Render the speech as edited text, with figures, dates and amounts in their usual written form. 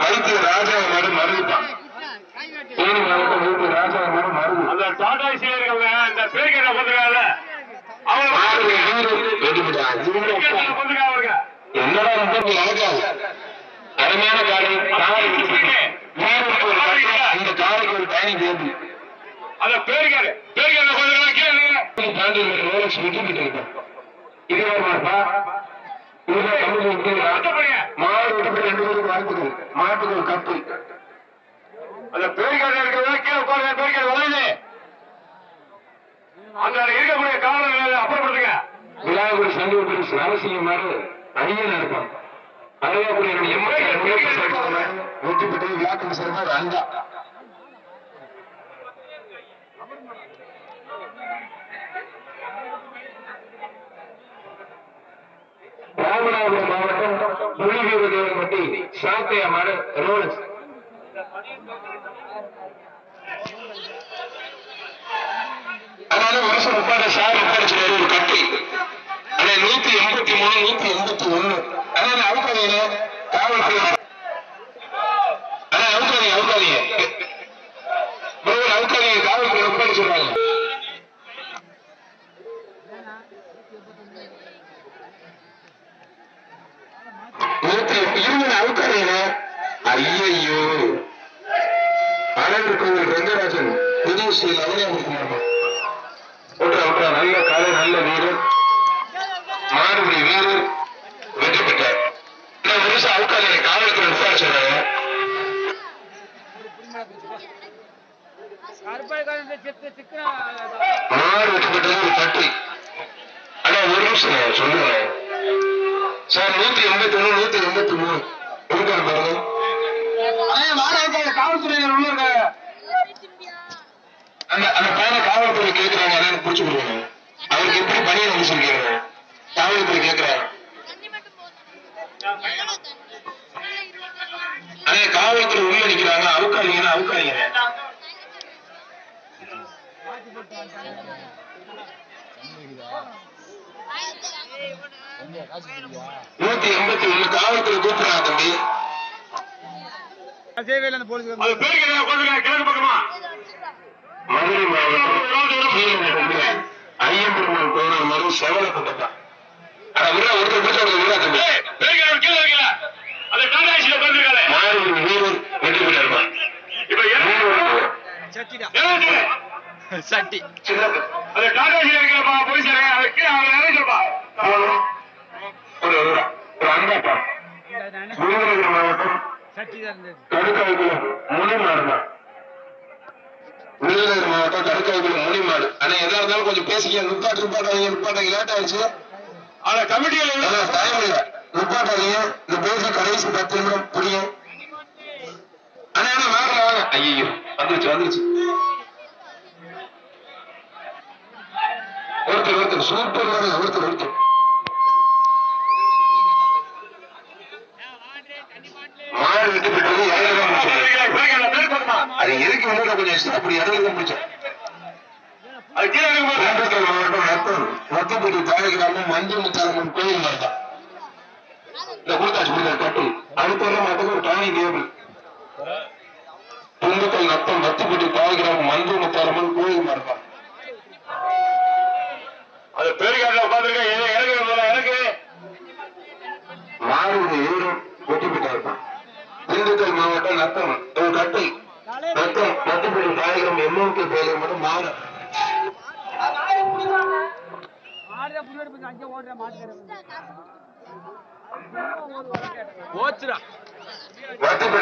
வைத்திய ராஜா மாடு மருதுப்பான். தேனி மாவட்டம் வைத்திய ராஜா மாடு மருது. அந்த டாடா ஏசில இருக்கவங்க இந்த பேர்கேட்ட கொண்டுறாங்கல்ல அவங்க மாடு வீடு வெடிவிட்டாங்க. கொண்டுறாங்க. என்னடா ரொம்ப அழகாது அருமையான காலை இந்த காலைக்கு ஒரு தனி தேதி. அந்த பேர்கேட்ட கொண்டுறாங்க கீழே தாண்டி ரோலக்ஸ் வெட்டிக்கிட்டு இருக்கோம். இது மாடு விட்டு 2 பேருக்கு வாழ்த்துக்கள். மாட்டுக்கு ஒரு கப்பு. அந்த பேர்கேட்ட இருக்கிறதா கீழே உட்கார்ந்து பேர்கேட்ட வளையுது. அந்த இருக்கக்கூடிய காவலர்கள் அப்புறப்படுத்துங்க. விழாவுடைய சங்கத்தில் நரசிங்கமாறு அணியன் இருப்பான். அருகாப்புடைய வெற்றி பெற்றது விழாக்கள் சேர்ந்தார் அண்டா. ராமநாதபுரம் மாவட்டம் புலிவீரதேவன்பட்டி சாத்தையா மாடு ரோலக்ஸ். அதனால வருஷம் 30 சார் ஒரு கட்டி 183 181. அதனால அவுக்காதீங்க காவல்துறை. அவுக்காதீங்க காவல்துறை ஒப்படைச்சிருவாங்க. அவுக்காதீங்க. ஐயோ அழகு கோவில் ரங்கராஜன் புதிய ஸ்ரீ அவனியாபுரம் விட்டுறா நல்ல காலை நல்ல வீரர் மாறுபடி வீரர் வெற்றி பெற்றார். வருஷம் அவுக்காதீங்க காவல்துறை விசாரிச்சாங்க. மாறு வெற்றி பெற்றது ஒரு தட்டி. ஆனா ஒரு நிமிஷம் சொல்லுங்க சார். 181 183 இருக்காரு பாருங்க. காவல்துறையினர் உள்ள இருக்காங்க. அந்த பையனை காவல்துறை கேட்கிறாங்க. அதான் புடிச்சு கொடுக்கணும். அவருக்கு எப்படி பணியை முடிச்சிருக்கீங்க காவல்துறை கேட்கிறாங்க. அதே காவல்துறை உள்ள நிக்கிறாங்க. அவுக்காதீங்கன்னா அவுக்காதீங்க. 181 காவல்துறை கூப்பிடுறாங்க தம்பி. மதுரை மாவட்டம் ஐயம்பெருமாள் கோவில் மறு செவல கொண்டா. ஒருத்தர் வீரர் வெற்றி பெற்றார். சட்டி அந்தாப்பா விருதுநகர் மாவட்டம் கடுக்காய்குளம் முனிமாடு. விருதுநகர் மாவட்டம் கடுக்காய்குளம் முனிமாடு. ஆனா எதா இருந்தாலும் கொஞ்சம் பேசிக்க. நிப்பாட்டாங்க லேட் ஆயிடுச்சு. ஆனா கமிட்டிகள் டைம் இல்ல. நிப்பாட்டாதீங்க. இந்த பேசி கடைசி 10 நிமிடம் புரியும். ஆனா வாங்க. ஐயோ வந்துருச்சு. ஒருத்தர் சூப்பர் ஒருத்தர் மாடு வெட்டி பெற்றது 2 தான் முடிச்சோம். அது எதுக்கு வந்து கொஞ்சம் எக்ஸ்ட்ரா அப்படி 2 தான் முடிச்சோம். மாவட்டம் மத்தப்பட்டி தாயகிராமம் மஞ்சள் முத்தாரம்மன் கோயில் மாட்டா இந்த கொடுத்தாச்சு கட்டு. அடுத்த மாட்டுக்கு ஒரு டானி டேபிள். துண்டுக்கல் நத்தம் மத்தப்பட்டி தாயகிராமம் மஞ்சள் முத்தாரம்மன் கோயில் மாட்டா. அது பேருக்காட்டில் உட்காந்துருக்க எனக்கு மாடு ஏறும் வெட்டி பெற்றார். திண்டுக்கல் மாவட்டம் நத்தம் ஒரு கட்டை நத்தம் மத்தப்பட்டி தாயகிராமம் எம்எம்கே பேர் மட்டும் மாடு. வத்தப்பட்டி